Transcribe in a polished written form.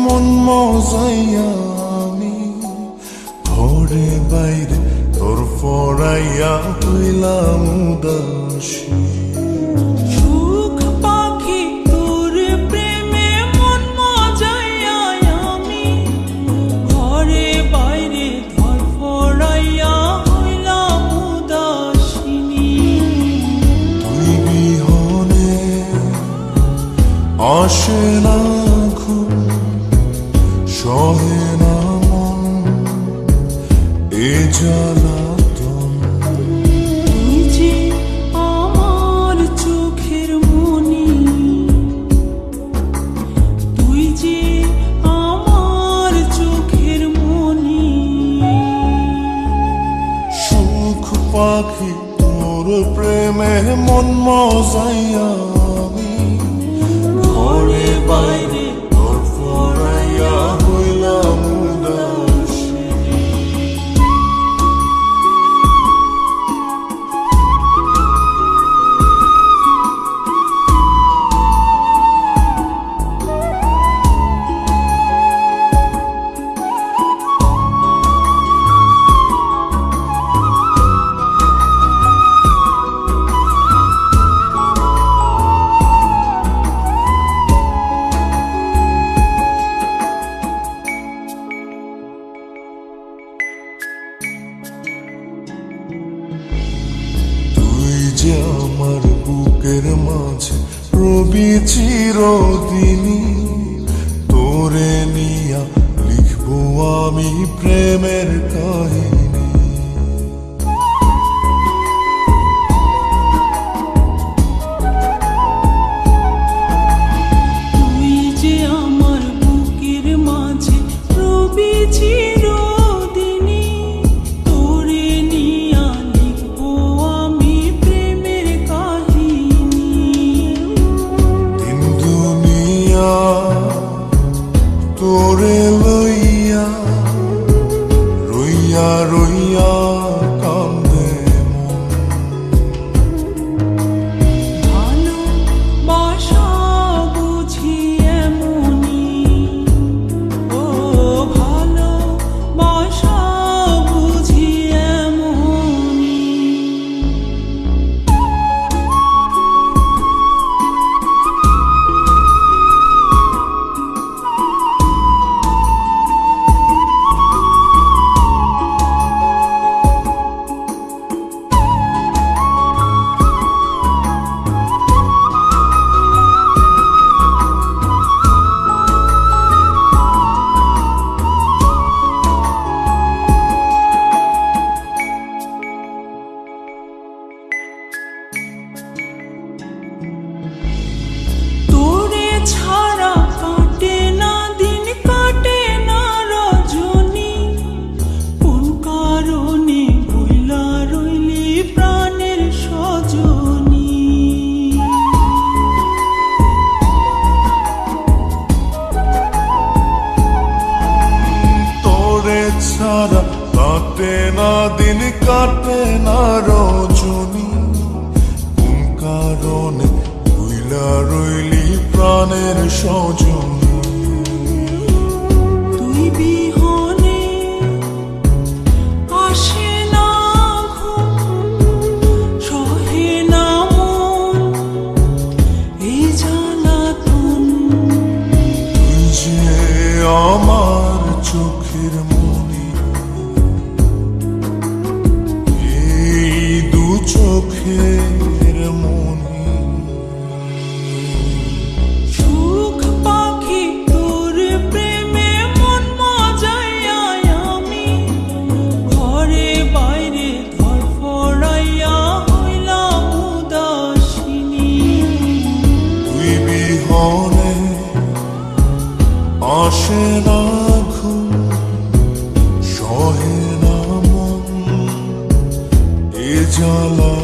মন মজাইয়া আমি ঘরে বাইরে তোর পড়াইয়া হইলাম উদাসী। সুখ পাখি তোর প্রেমে মন মজাইয়া আমি ঘরে বাইরে ধর পড়াইয়া হইলাম উদাসিনী। তুই বিহনে আসে না ঘুম, সহে না মন এ জ্বালাতন। তুই যে আমার চোখের মনি, তুই যে আমার চোখের মনি। সুখ পাখি তোর প্রেমে মন মজাইয়া আমি ঘরে বাইরে তোর পড়াইয়া হইলাম উদাসী। তুই যে আমার বুকের মাঝে রবি চিরদিনই, তোরে নিয়া লিখবো আমি প্রেমের কাহিনী। তুই যে আমার বুকের মাঝে রবি চিরদিনই, তোরে নিয়া লিখবো আমি প্রেমের কাহিনী। দিন দুনিয়া তোরে লইয়া রইয়া রইয়া কান্দে মন। ভালোবাসা বুঝি এমনি, ও ভালোবাসা বুঝি এমনি। তোরে ছাড়া কাটে না দিন, কাটে না রজনী। কোন কারণে ভুলা রইলি প্রাণের সজনী। তোরে ছাড়া কাটে না দিন, কাটে না রজনী। কোন কারণে ভুইলা রইলি প্রাণের সজনী। তুই বিহনে আসে না ঘুম, সহে না মন এই জ্বালাতন। তুই যে আমার চোখের মনি, এই দু চোখের মনি। সুখ পাখি তোর প্রেমে মন মজাইয়া আমি ঘরে বাইরে ধর পড়াইয়া হইলাম উদাসিনী। তুই বিহনে আসে না ঘুম, সহে না মন এ জ্বালা।